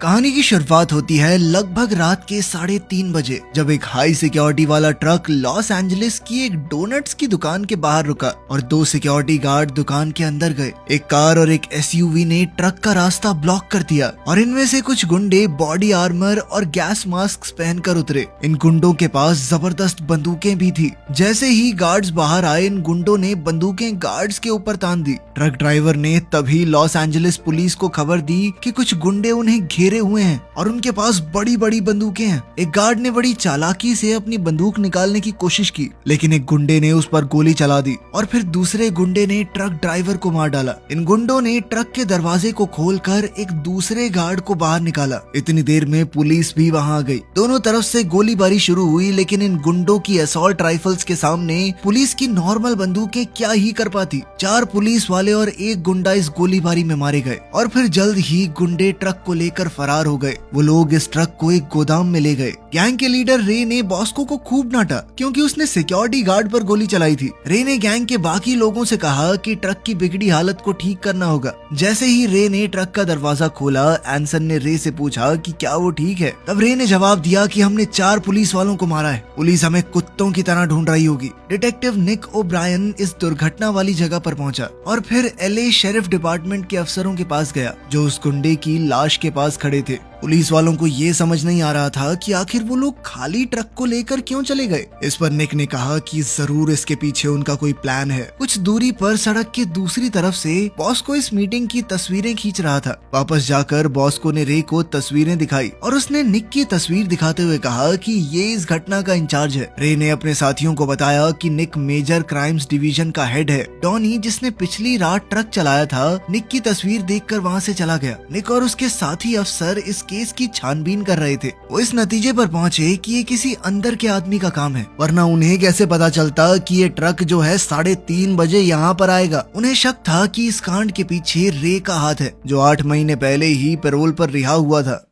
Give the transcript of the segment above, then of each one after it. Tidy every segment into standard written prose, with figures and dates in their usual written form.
कहानी की शुरुआत होती है लगभग रात के 3:30 बजे, जब एक हाई सिक्योरिटी वाला ट्रक लॉस एंजलिस की एक डोनट्स की दुकान के बाहर रुका और 2 सिक्योरिटी गार्ड दुकान के अंदर गए। एक कार और एक एसयूवी ने ट्रक का रास्ता ब्लॉक कर दिया और इनमें से कुछ गुंडे बॉडी आर्मर और गैस मास्क पहनकर उतरे। इन गुंडों के पास जबरदस्त बंदूकें भी थी। जैसे ही गार्ड्स बाहर आए, इन गुंडों ने बंदूकें गार्ड्स के ऊपर तान दी। ट्रक ड्राइवर ने तभी लॉस एंजलिस पुलिस को खबर दी कि कुछ गुंडे उन्हें घेरे हुए हैं और उनके पास बड़ी बड़ी बंदूकें हैं। एक गार्ड ने बड़ी चालाकी से अपनी बंदूक निकालने की कोशिश की, लेकिन एक गुंडे ने उस पर गोली चला दी और फिर दूसरे गुंडे ने ट्रक ड्राइवर को मार डाला। इन गुंडों ने ट्रक के दरवाजे को खोलकर एक दूसरे गार्ड को बाहर निकाला। इतनी देर में पुलिस भी वहां आ गई। दोनों तरफ से गोलीबारी शुरू हुई, लेकिन इन गुंडों की असॉल्ट राइफल्स के सामने पुलिस की नॉर्मल बंदूकें क्या ही कर पाती। 4 पुलिस वाले और एक गुंडा इस गोलीबारी में मारे गए और फिर जल्द ही गुंडे ट्रक को लेकर फरार हो गए। वो लोग इस ट्रक को एक गोदाम में ले गए। गैंग के लीडर रे ने बॉस्को को खूब डांटा क्योंकि उसने सिक्योरिटी गार्ड पर गोली चलाई थी। रे ने गैंग के बाकी लोगों से कहा कि ट्रक की बिगड़ी हालत को ठीक करना होगा। जैसे ही रे ने ट्रक का दरवाजा खोला, एंसन ने रे से पूछा कि क्या वो ठीक है। तब रे ने जवाब दिया कि हमने 4 पुलिस वालों को मारा है। पुलिस हमें कुत्तों की तरह ढूंढ रही होगी। डिटेक्टिव निक ओब्रायन इस दुर्घटना वाली जगह पर पहुंचा और फिर एलए शेरिफ डिपार्टमेंट के अफसरों के पास गया जो उस गुंडे की लाश के पास खड़े थे। पुलिस वालों को ये समझ नहीं आ रहा था कि आखिर वो लोग खाली ट्रक को लेकर क्यों चले गए। इस पर निक ने कहा कि जरूर इसके पीछे उनका कोई प्लान है। कुछ दूरी पर सड़क के दूसरी तरफ से बॉस्को इस मीटिंग की तस्वीरें खींच रहा था। वापस जाकर बॉस्को ने रे को तस्वीरें दिखाई और उसने निक की तस्वीर दिखाते हुए कहा कि ये इस घटना का इंचार्ज है। रे ने अपने साथियों को बताया कि निक मेजर क्राइम्स डिवीजन का हेड है। डॉनी, जिसने पिछली रात ट्रक चलाया था, निक की तस्वीर देखकर वहाँ से चला गया। निक और उसके साथी अफसर इस केस की छानबीन कर रहे थे। वो इस नतीजे पर पहुंचे कि ये किसी अंदर के आदमी का काम है, वरना उन्हें कैसे पता चलता कि ये ट्रक जो है 3:30 बजे यहाँ पर आएगा। उन्हें शक था कि इस कांड के पीछे रे का हाथ है, जो 8 महीने पहले ही पैरोल पर रिहा हुआ था।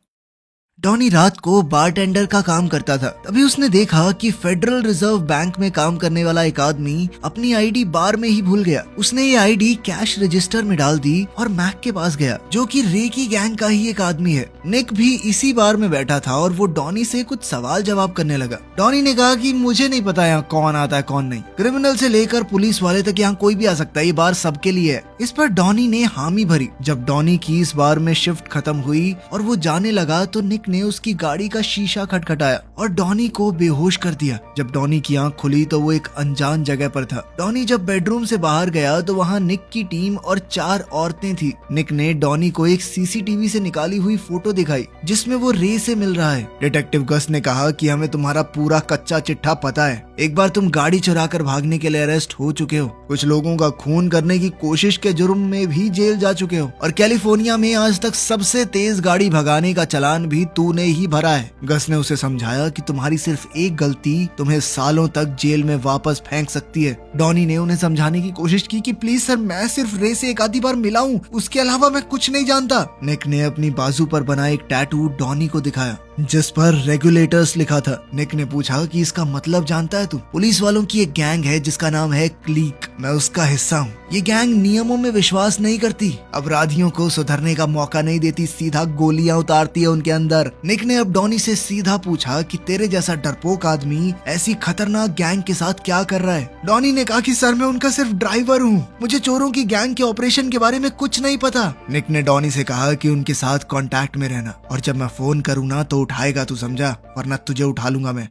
डॉनी रात को बारटेंडर का काम करता था। तभी उसने देखा कि फेडरल रिजर्व बैंक में काम करने वाला एक आदमी अपनी आईडी बार में ही भूल गया। उसने ये आईडी कैश रजिस्टर में डाल दी और मैक के पास गया, जो कि रे की गैंग का ही एक आदमी है। निक भी इसी बार में बैठा था और वो डॉनी से कुछ सवाल जवाब करने लगा। डॉनी ने कहा कि मुझे नहीं पता यहाँ कौन आता है कौन नहीं। क्रिमिनल से लेकर पुलिस वाले तक यहाँ कोई भी आ सकता है, ये बार सबके लिए है। इस पर डॉनी ने हामी भरी। जब डॉनी की इस बार में शिफ्ट खत्म हुई और वो जाने लगा तो निक ने उसकी गाड़ी का शीशा खटखटाया और डॉनी को बेहोश कर दिया। जब डॉनी की आंख खुली तो वो एक अनजान जगह पर था। डॉनी जब बेडरूम से बाहर गया तो वहाँ निक की टीम और 4 औरतें थी। निक ने डॉनी को एक सीसीटीवी से निकाली हुई फोटो दिखाई जिसमें वो रे से मिल रहा है। डिटेक्टिव गस ने कहा कि हमें तुम्हारा पूरा कच्चा चिट्ठा पता है। एक बार तुम गाड़ी चुराकर भागने के लिए अरेस्ट हो चुके हो, कुछ लोगों का खून करने की कोशिश के जुर्म में भी जेल जा चुके हो और कैलिफोर्निया में आज तक सबसे तेज गाड़ी भगाने का चालान भी तूने ही भरा है। गस ने उसे समझाया कि तुम्हारी सिर्फ एक गलती तुम्हें सालों तक जेल में वापस फेंक सकती है। डॉनी ने उन्हें समझाने की कोशिश की कि प्लीज सर, मैं सिर्फ रे से एक आधी बार मिला हूँ, उसके अलावा मैं कुछ नहीं जानता। निक ने अपनी बाजू पर बना एक टैटू डॉनी को दिखाया जिस पर रेगुलेटर्स लिखा था। निक ने पूछा कि इसका मतलब जानता है तू? पुलिस वालों की एक गैंग है जिसका नाम है क्लीक, मैं उसका हिस्सा हूँ। ये गैंग नियमों में विश्वास नहीं करती, अपराधियों को सुधरने का मौका नहीं देती, सीधा गोलियां उतारती है उनके अंदर। निक ने अब डॉनी से सीधा पूछा कि तेरे जैसा डरपोक आदमी ऐसी खतरनाक गैंग के साथ क्या कर रहा है? डॉनी ने कहा कि सर, मैं उनका सिर्फ ड्राइवर हूँ, मुझे चोरों की गैंग के ऑपरेशन के बारे में कुछ नहीं पता। निक ने डॉनी से कहा कि उनके साथ कांटेक्ट में रहना और जब मैं फोन करूँ ना तो उठाएगा तू, समझा, वरना तुझे उठा लूंगा मैं।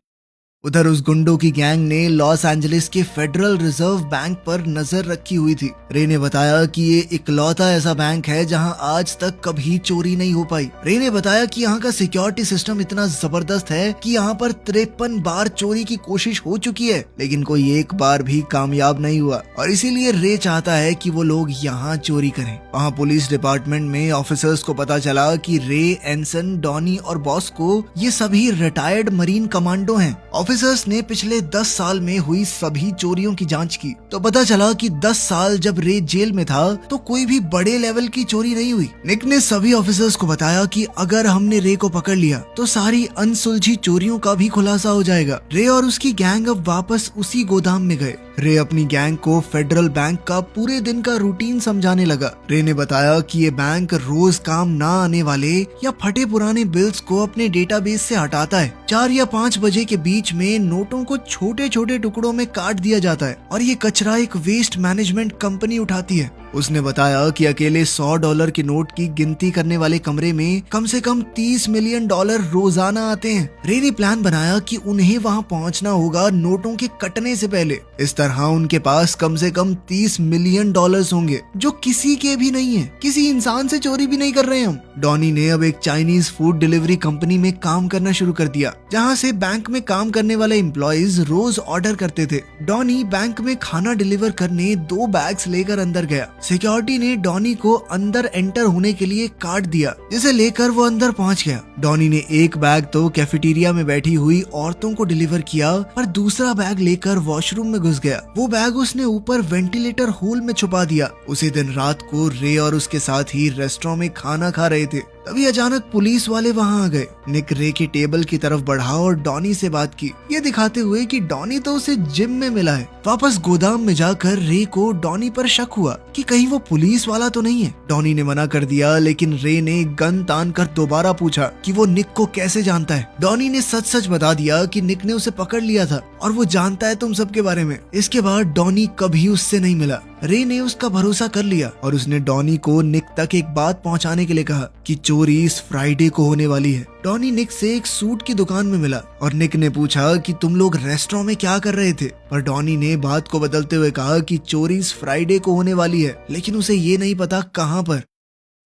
उधर उस गुंडों की गैंग ने लॉस एंजलिस के फेडरल रिजर्व बैंक पर नजर रखी हुई थी। रे ने बताया कि ये इकलौता ऐसा बैंक है जहां आज तक कभी चोरी नहीं हो पाई। रे ने बताया कि यहाँ का सिक्योरिटी सिस्टम इतना जबरदस्त है कि यहाँ पर 53 बार चोरी की कोशिश हो चुकी है, लेकिन कोई एक बार भी कामयाब नहीं हुआ और इसीलिए रे चाहता है कि वो लोग यहाँ चोरी करें। वहाँ पुलिस डिपार्टमेंट में ऑफिसर्स को पता चला कि रे, एंसन, डॉनी और बॉस्को ये सभी रिटायर्ड मरीन कमांडो हैं। ऑफिसर्स ने पिछले 10 साल में हुई सभी चोरियों की जांच की तो पता चला कि 10 साल जब रे जेल में था तो कोई भी बड़े लेवल की चोरी नहीं हुई। निक ने सभी ऑफिसर्स को बताया कि अगर हमने रे को पकड़ लिया तो सारी अनसुलझी चोरियों का भी खुलासा हो जाएगा। रे और उसकी गैंग अब वापस उसी गोदाम में गए। रे अपनी गैंग को फेडरल बैंक का पूरे दिन का रूटीन समझाने लगा। रे ने बताया कि ये बैंक रोज काम ना आने वाले या फटे पुराने बिल्स को अपने डेटाबेस से हटाता है। 4 या 5 बजे के बीच में नोटों को छोटे छोटे टुकड़ों में काट दिया जाता है और ये कचरा एक वेस्ट मैनेजमेंट कंपनी उठाती है। उसने बताया कि अकेले $100 के नोट की गिनती करने वाले कमरे में कम से कम $30 मिलियन रोजाना आते हैं। रे ने प्लान बनाया कि उन्हें वहां पहुंचना होगा नोटों के कटने से पहले। इस तरह उनके पास कम से कम $30 मिलियन होंगे जो किसी के भी नहीं है, किसी इंसान से चोरी भी नहीं कर रहे हम। डॉनी ने अब एक चाइनीज फूड डिलीवरी कंपनी में काम करना शुरू कर दिया, जहाँ से बैंक में काम करने वाले एम्प्लॉइज रोज ऑर्डर करते थे। डॉनी बैंक में खाना डिलीवर करने 2 बैग्स लेकर अंदर गया। सिक्योरिटी ने डॉनी को अंदर एंटर होने के लिए कार्ड दिया, जिसे लेकर वो अंदर पहुंच गया। डॉनी ने एक बैग तो कैफेटेरिया में बैठी हुई औरतों को डिलीवर किया, पर दूसरा बैग लेकर वॉशरूम में घुस गया। वो बैग उसने ऊपर वेंटिलेटर होल में छुपा दिया। उसी दिन रात को रे और उसके साथ ही रेस्टोरेंट में खाना खा रहे थे। तभी अचानक पुलिस वाले वहां आ गए। निक रे की टेबल की तरफ बढ़ा और डॉनी से बात की, ये दिखाते हुए कि डॉनी तो उसे जिम में मिला है। वापस गोदाम में जाकर रे को डॉनी पर शक हुआ कि कहीं वो पुलिस वाला तो नहीं है। डॉनी ने मना कर दिया, लेकिन रे ने गन तान कर दोबारा पूछा कि वो निक को कैसे जानता है। डॉनी ने सच सच बता दिया कि निक ने उसे पकड़ लिया था और वो जानता है तुम सबके बारे में। इसके बाद डॉनी कभी उससे नहीं मिला। रे ने उसका भरोसा कर लिया और उसने डॉनी को निक तक एक बात पहुंचाने के लिए कहा कि चोरी इस फ्राइडे को होने वाली है। डॉनी निक से एक सूट की दुकान में मिला और निक ने पूछा कि तुम लोग रेस्टोरेंट में क्या कर रहे थे, पर डॉनी ने बात को बदलते हुए कहा कि चोरी इस फ्राइडे को होने वाली है, लेकिन उसे ये नहीं पता कहाँ पर।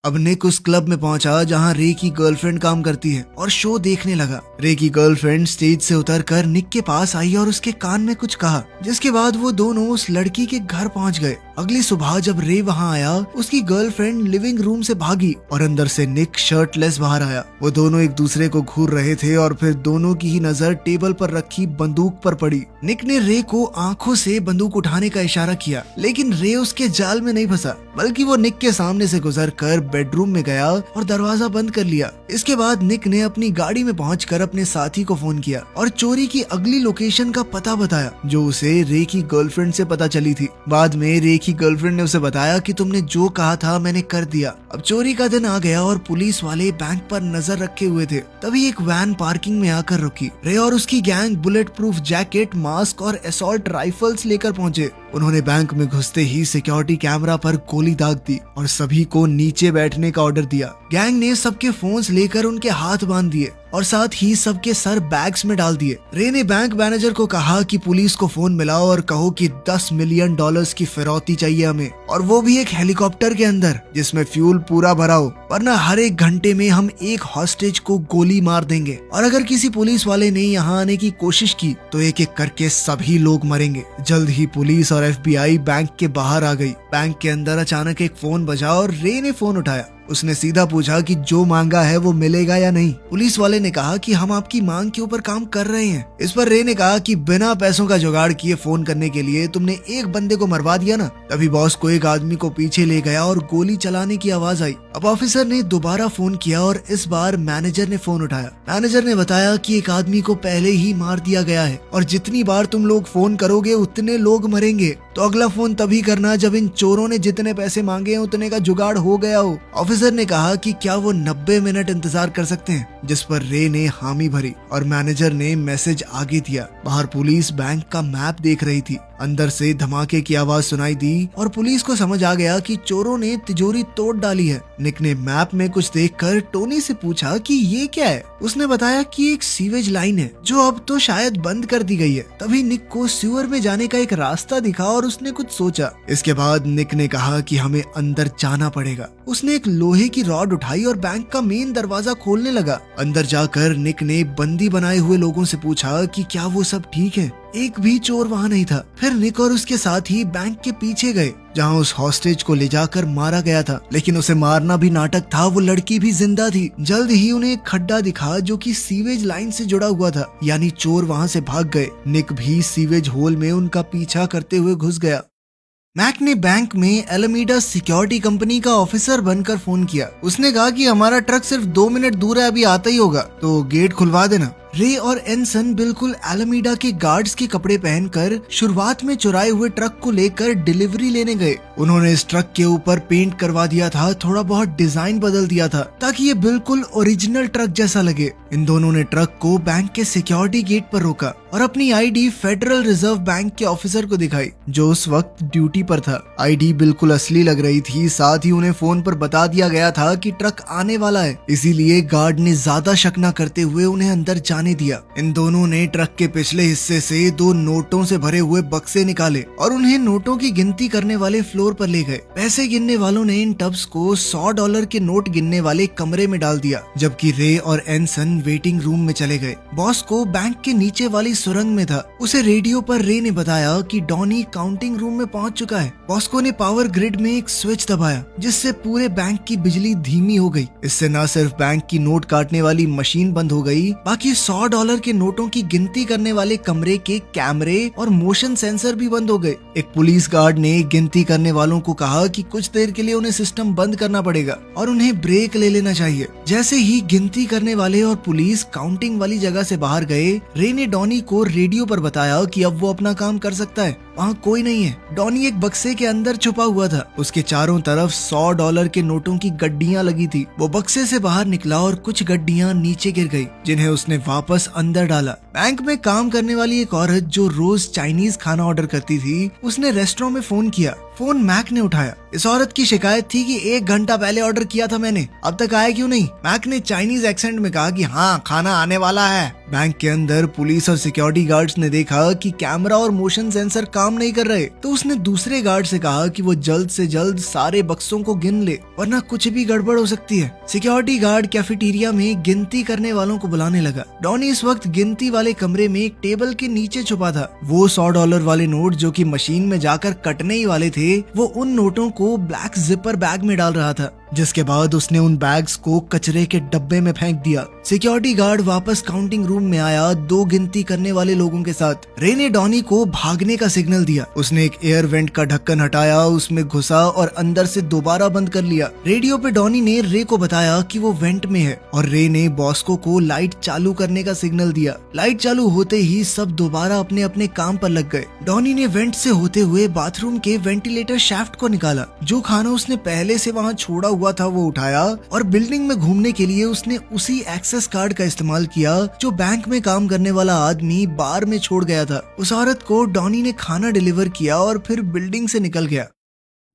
अब निक उस क्लब में पहुंचा जहां रे की गर्लफ्रेंड काम करती है और शो देखने लगा। रे की गर्लफ्रेंड स्टेज से उतरकर निक के पास आई और उसके कान में कुछ कहा, जिसके बाद वो दोनों उस लड़की के घर पहुंच गए। अगली सुबह जब रे वहां आया, उसकी गर्लफ्रेंड लिविंग रूम से भागी और अंदर से निक शर्टलेस बाहर आया। वो दोनों एक दूसरे को घूर रहे थे और फिर दोनों की ही नजर टेबल पर रखी बंदूक पर पड़ी। निक ने रे को आंखों से बंदूक उठाने का इशारा किया, लेकिन रे उसके जाल में नहीं फंसा, बल्कि वो निक के सामने से गुजरकर बेडरूम में गया और दरवाजा बंद कर लिया। इसके बाद निक ने अपनी गाड़ी में पहुंचकर अपने साथी को फोन किया और चोरी की अगली लोकेशन का पता बताया, जो उसे रे की गर्लफ्रेंड से पता चली थी। बाद में रे की गर्लफ्रेंड ने उसे बताया कि तुमने जो कहा था मैंने कर दिया। अब चोरी का दिन आ गया और पुलिस वाले बैंक पर नजर रखे हुए थे। तभी एक वैन पार्किंग में आकर रुकी। रे और उसकी gang bullet proof jacket, mask और असॉल्ट राइफल्स लेकर पहुंचे। उन्होंने बैंक में घुसते ही सिक्योरिटी कैमरा पर गोली दाग दी और सभी को नीचे बैठने का ऑर्डर दिया। गैंग ने सबके फोन्स लेकर उनके हाथ बांध दिए और साथ ही सबके सर बैग्स में डाल दिए। रे ने बैंक मैनेजर को कहा कि पुलिस को फोन मिलाओ और कहो कि $10 मिलियन की फिरौती चाहिए हमें, और वो भी एक हेलीकॉप्टर के अंदर जिसमें फ्यूल पूरा भरा हो, वरना हर एक घंटे में हम एक हॉस्टेज को गोली मार देंगे और अगर किसी पुलिस वाले ने यहाँ आने की कोशिश की तो एक एक करके सभी लोग मरेंगे। जल्द ही पुलिस और FBI बैंक के बाहर आ गई। बैंक के अंदर अचानक एक फोन बजा और रे ने फोन उठाया। उसने सीधा पूछा कि जो मांगा है वो मिलेगा या नहीं। पुलिस वाले ने कहा कि हम आपकी मांग के ऊपर काम कर रहे हैं। इस पर रे ने कहा कि बिना पैसों का जुगाड़ किए फोन करने के लिए तुमने एक बंदे को मरवा दिया ना। तभी बॉस को एक आदमी को पीछे ले गया और गोली चलाने की आवाज आई। अब ऑफिसर ने दोबारा फोन किया और इस बार मैनेजर ने फोन उठाया। मैनेजर ने बताया कि एक आदमी को पहले ही मार दिया गया है और जितनी बार तुम लोग फोन करोगे उतने लोग मरेंगे, तो अगला फोन तभी करना जब इन चोरों ने जितने पैसे मांगे हैं उतने का जुगाड़ हो गया हो। ऑफिसर ने कहा कि क्या वो 90 मिनट इंतजार कर सकते हैं, जिस पर रे ने हामी भरी और मैनेजर ने मैसेज आगे दिया। बाहर पुलिस बैंक का मैप देख रही थी। अंदर से धमाके की आवाज सुनाई दी और पुलिस को समझ आ गया कि चोरों ने तिजोरी तोड़ डाली है। निक ने मैप में कुछ देखकर टोनी से पूछा कि ये क्या है। उसने बताया कि एक सीवेज लाइन है जो अब तो शायद बंद कर दी गई है। तभी निक को सीवर में जाने का एक रास्ता दिखा और उसने कुछ सोचा। इसके बाद निक ने कहा कि हमें अंदर जाना पड़ेगा। उसने एक लोहे की रॉड उठाई और बैंक का मेन दरवाजा खोलने लगा। अंदर जाकर निक ने बंदी बनाए हुए लोगों से पूछा कि क्या वो सब ठीक है। एक भी चोर वहाँ नहीं था। फिर निक और उसके साथी बैंक के पीछे गए जहाँ उस हॉस्टेज को ले जाकर मारा गया था, लेकिन उसे मारना भी नाटक था। वो लड़की भी जिंदा थी। जल्द ही उन्हें एक खड्डा दिखा जो कि सीवेज लाइन से जुड़ा हुआ था, यानी चोर वहाँ से भाग गए। निक भी सीवेज होल में उनका पीछा करते हुए घुस गया। मैक ने बैंक में एलामीडा सिक्योरिटी कंपनी का ऑफिसर बनकर फोन किया। उसने कहा कि हमारा ट्रक सिर्फ 2 मिनट दूर है, अभी आता ही होगा, तो गेट खुलवा देना। रे और एनसन बिल्कुल एलामीडा के गार्ड्स के कपड़े पहनकर शुरुआत में चुराए हुए ट्रक को लेकर डिलीवरी लेने गए। उन्होंने इस ट्रक के ऊपर पेंट करवा दिया था, थोड़ा बहुत डिजाइन बदल दिया था ताकि ये बिल्कुल ओरिजिनल ट्रक जैसा लगे। इन दोनों ने ट्रक को बैंक के सिक्योरिटी गेट पर रोका और अपनी आईडी फेडरल रिजर्व बैंक के ऑफिसर को दिखाई जो उस वक्त ड्यूटी पर था। आईडी बिल्कुल असली लग रही थी, साथ ही उन्हें फोन पर बता दिया गया था कि ट्रक आने वाला है, इसीलिए गार्ड ने ज्यादा शक न करते हुए उन्हें अंदर जाने दिया। इन दोनों ने ट्रक के पिछले हिस्से से 2 नोटों से भरे हुए बक्से निकाले और उन्हें नोटों की गिनती करने वाले फ्लोर पर ले गए। पैसे गिनने वालों ने इन टब्स को $100 के नोट गिनने वाले कमरे में डाल दिया, जबकि रे और एनसन वेटिंग रूम में चले गए। बॉस को बैंक के नीचे वाली सुरंग में था। उसे रेडियो पर रे ने बताया कि डॉनी काउंटिंग रूम में पहुंच चुका है। बॉस्को ने पावर ग्रिड में एक स्विच दबाया जिससे पूरे बैंक की बिजली धीमी हो गई। इससे न सिर्फ बैंक की नोट काटने वाली मशीन बंद हो गई, बाकी $100 के नोटों की गिनती करने वाले कमरे के कैमरे और मोशन सेंसर भी बंद हो गए। एक पुलिस गार्ड ने गिनती करने वालों को कहा कि कुछ देर के लिए उन्हें सिस्टम बंद करना पड़ेगा और उन्हें ब्रेक ले लेना चाहिए। जैसे ही गिनती करने वाले और पुलिस काउंटिंग वाली जगह से बाहर गए, रे ने डॉनी को रेडियो पर बताया कि अब वो अपना काम कर सकता है। वहाँ कोई नहीं है। डॉनी एक बक्से के अंदर छुपा हुआ था। उसके चारों तरफ $100 के नोटों की गड्डियां लगी थी। वो बक्से से बाहर निकला और कुछ गड्डियां नीचे गिर गई, जिन्हें उसने वापस अंदर डाला। बैंक में काम करने वाली एक औरत जो रोज चाइनीज खाना ऑर्डर करती थी, उसने रेस्टोरेंट में फोन किया। फोन मैक ने उठाया। इस औरत की शिकायत थी कि 1 घंटा पहले ऑर्डर किया था मैंने, अब तक आया क्यों नहीं। मैक ने चाइनीज एक्सेंट में कहा कि हाँ, खाना आने वाला है। बैंक के अंदर पुलिस और सिक्योरिटी गार्ड्स ने देखा कि कैमरा और मोशन सेंसर काम नहीं कर रहे, तो उसने दूसरे गार्ड से कहा कि वो जल्द से जल्द सारे बक्सों को गिन ले, वरना कुछ भी गड़बड़ हो सकती है। सिक्योरिटी गार्ड कैफेटेरिया में गिनती करने वालों को बुलाने लगा। डॉनी इस वक्त गिनती वाले कमरे में एक टेबल के नीचे छुपा था। वो $100 वाले नोट जो कि मशीन में जाकर कटने ही वाले थे, वो उन नोटों को ब्लैक जिपर बैग में डाल रहा था, जिसके बाद उसने उन बैग्स को कचरे के डब्बे में फेंक दिया। सिक्योरिटी गार्ड वापस काउंटिंग रूम में आया 2 गिनती करने वाले लोगों के साथ। रे ने डॉनी को भागने का सिग्नल दिया। उसने एक एयर वेंट का ढक्कन हटाया, उसमें घुसा और अंदर से दोबारा बंद कर लिया। रेडियो पे डॉनी ने रे को बताया कि वो वेंट में है और रे ने बॉस्को को लाइट चालू करने का सिग्नल दिया। लाइट चालू होते ही सब दोबारा अपने अपने काम पर लग गए। डॉनी ने वेंट से होते हुए बाथरूम के वेंटिलेटर शाफ्ट को निकाला। जो खाना उसने पहले से वहाँ छोड़ा हुआ था वो उठाया और बिल्डिंग में घूमने के लिए उसने उसी एक्सेस कार्ड का इस्तेमाल किया जो बैंक में काम करने वाला आदमी बार में छोड़ गया था। उस औरत को डॉनी ने खाना डिलीवर किया और फिर बिल्डिंग से निकल गया।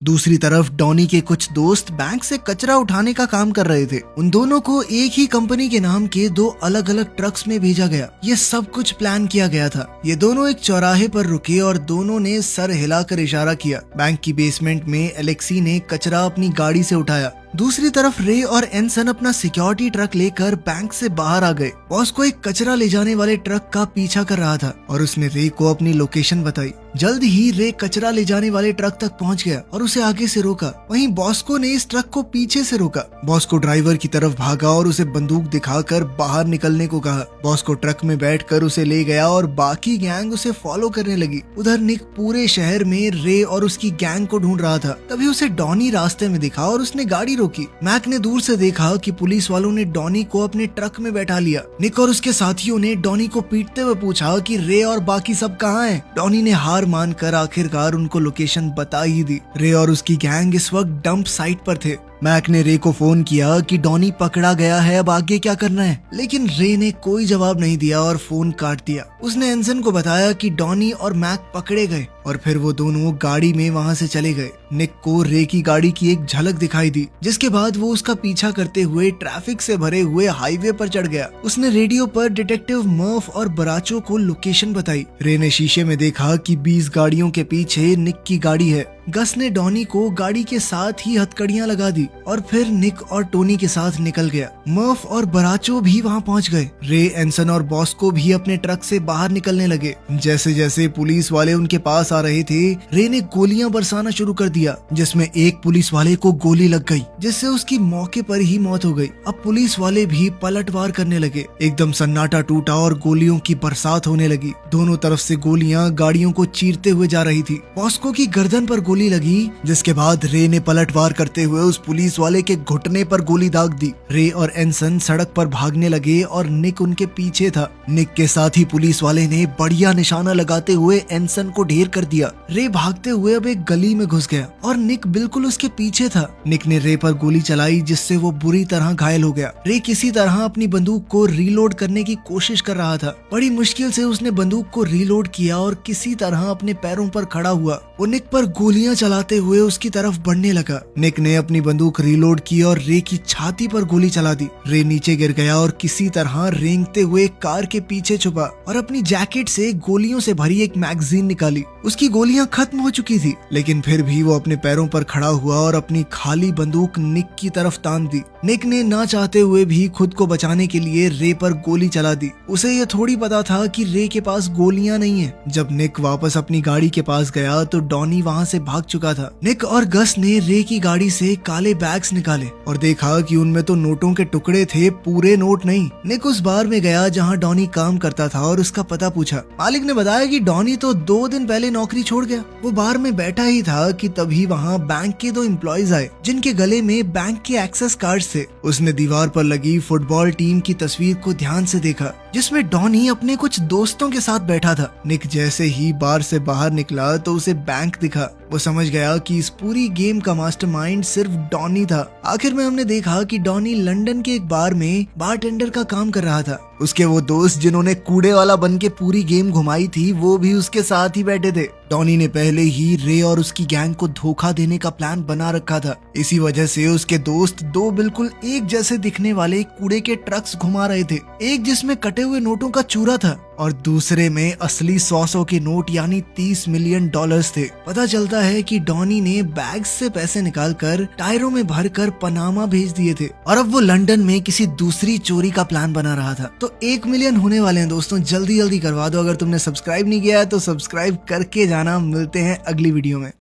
दूसरी तरफ डॉनी के कुछ दोस्त बैंक से कचरा उठाने का काम कर रहे थे। उन दोनों को एक ही कंपनी के नाम के 2 अलग अलग ट्रक्स में भेजा गया। ये सब कुछ प्लान किया गया था। ये दोनों एक चौराहे पर रुके और दोनों ने सर हिलाकर इशारा किया। बैंक की बेसमेंट में एलेक्सी ने कचरा अपनी गाड़ी से उठाया। दूसरी तरफ रे और एनसन अपना सिक्योरिटी ट्रक लेकर बैंक से बाहर आ गए। बॉस को एक कचरा ले जाने वाले ट्रक का पीछा कर रहा था और उसने रे को अपनी लोकेशन बताई। जल्द ही रे कचरा ले जाने वाले ट्रक तक पहुंच गया और उसे आगे से रोका। वहीं बॉस्को ने इस ट्रक को पीछे से रोका। बॉस्को ड्राइवर की तरफ भागा और उसे बंदूक दिखाकर बाहर निकलने को कहा। बॉस्को ट्रक में बैठकर उसे ले गया और बाकी गैंग उसे फॉलो करने लगी। उधर निक पूरे शहर में रे और उसकी गैंग को ढूंढ रहा था। तभी उसे डॉनी रास्ते में दिखा और उसने गाड़ी रोकी। मैक ने दूर से देखा कि पुलिस वालों ने डॉनी को अपने ट्रक में बैठा लिया। निक और उसके साथियों ने डॉनी को पीटते हुए पूछा कि रे और बाकी सब कहाँ हैं। डॉनी ने हार मानकर आखिरकार उनको लोकेशन बता ही दी। रे और उसकी गैंग इस वक्त डंप साइट पर थे। मैक ने रे को फोन किया कि डॉनी पकड़ा गया है, अब आगे क्या करना है, लेकिन रे ने कोई जवाब नहीं दिया और फोन काट दिया। उसने एनसन को बताया कि डॉनी और मैक पकड़े गए और फिर वो दोनों गाड़ी में वहाँ से चले गए। निक को रे की गाड़ी की एक झलक दिखाई दी, जिसके बाद वो उसका पीछा करते हुए ट्रैफिक से भरे हुए हाईवे पर चढ़ गया। उसने रेडियो पर डिटेक्टिव मर्फ और बराचो को लोकेशन बताई। रे ने शीशे में देखा कि 20 गाड़ियों के पीछे निक की गाड़ी है। गस ने डॉनी को गाड़ी के साथ ही हथकड़ियां लगा दी और फिर निक और टोनी के साथ निकल गया। मर्फ और बराचो भी वहां पहुंच गए। रे, एनसन और बॉस्को भी अपने ट्रक से बाहर निकलने लगे। जैसे जैसे पुलिस वाले उनके पास आ रहे थे, रे ने गोलियां बरसाना शुरू कर दिया, जिसमें एक पुलिस वाले को गोली लग गई, जिससे उसकी मौके पर ही मौत हो गई। अब पुलिस वाले भी पलटवार करने लगे। एकदम सन्नाटा टूटा और गोलियों की बरसात होने लगी। दोनों तरफ से गोलियां गाड़ियों को चीरते हुए जा रही थी। बॉस्को की गर्दन पर गोली लगी, जिसके बाद रे ने पलटवार करते हुए उस पुलिस वाले के घुटने पर गोली दाग दी। रे और एनसन सड़क पर भागने लगे और निक उनके पीछे था। निक के साथ ही पुलिस वाले ने बढ़िया निशाना लगाते हुए एनसन को ढेर कर दिया। रे भागते हुए अब एक गली में घुस गया और निक बिल्कुल उसके पीछे था। निक ने रे पर गोली चलाई, जिससे वो बुरी तरह घायल हो गया। रे किसी तरह अपनी बंदूक को रीलोड करने की कोशिश कर रहा था। बड़ी मुश्किल से उसने बंदूक को रीलोड किया और किसी तरह अपने पैरों पर खड़ा हुआ। वो निक पर गोलियां चलाते हुए उसकी तरफ बढ़ने लगा। निक ने अपनी बंदूक रीलोड की और रे की छाती पर गोली चला दी। रे नीचे गिर गया और किसी तरह रेंगते हुए कार के पीछे छुपा और अपनी जैकेट से गोलियों से भरी एक मैगजीन निकाली। उसकी गोलियां खत्म हो चुकी थी, लेकिन फिर भी वो अपने पैरों पर खड़ा हुआ और अपनी खाली बंदूक निक की तरफ तान दी। निक ने ना चाहते हुए भी खुद को बचाने के लिए रे पर गोली चला दी। उसे ये थोड़ी पता था कि रे के पास गोलियां नहीं है। जब निक वापस अपनी गाड़ी के पास गया तो डॉनी वहाँ से भाग चुका था। निक और गस ने रे की गाड़ी से काले बैग्स निकाले और देखा कि उनमें तो नोटों के टुकड़े थे, पूरे नोट नहीं। निक उस बार में गया जहाँ डॉनी काम करता था और उसका पता पूछा। मालिक ने बताया कि डॉनी तो 2 दिन पहले नौकरी छोड़ गया। वो बार में बैठा ही था कि तभी वहाँ बैंक के 2 एम्प्लॉयज आए, जिनके गले में बैंक के एक्सेस कार्ड थे। उसने दीवार पर लगी फुटबॉल टीम की तस्वीर को ध्यान से देखा, जिसमें डॉनी अपने कुछ दोस्तों के साथ बैठा था। निक जैसे ही बार से बाहर निकला तो उसे बैंक दिखा। वो समझ गया कि इस पूरी गेम का मास्टरमाइंड सिर्फ डॉनी था। आखिर में हमने देखा कि डॉनी लंदन के एक बार में बारटेंडर का काम कर रहा था। उसके वो दोस्त जिन्होंने कूड़े वाला बन के पूरी गेम घुमाई थी, वो भी उसके साथ ही बैठे थे। डॉनी ने पहले ही रे और उसकी गैंग को धोखा देने का प्लान बना रखा था। इसी वजह से उसके दोस्त 2 बिल्कुल एक जैसे दिखने वाले कूड़े के ट्रक्स घुमा रहे थे, एक जिसमें कटे हुए नोटों का चूरा था और दूसरे में असली 100 के नोट यानी $30 मिलियन थे। पता चलता है कि डॉनी ने बैग से पैसे निकालकर टायरों में भरकर पनामा भेज दिए थे और अब वो लंदन में किसी दूसरी चोरी का प्लान बना रहा था। तो 1 मिलियन होने वाले हैं दोस्तों, जल्दी जल्दी करवा दो। अगर तुमने सब्सक्राइब नहीं किया है तो सब्सक्राइब करके जाना। मिलते हैं अगली वीडियो में।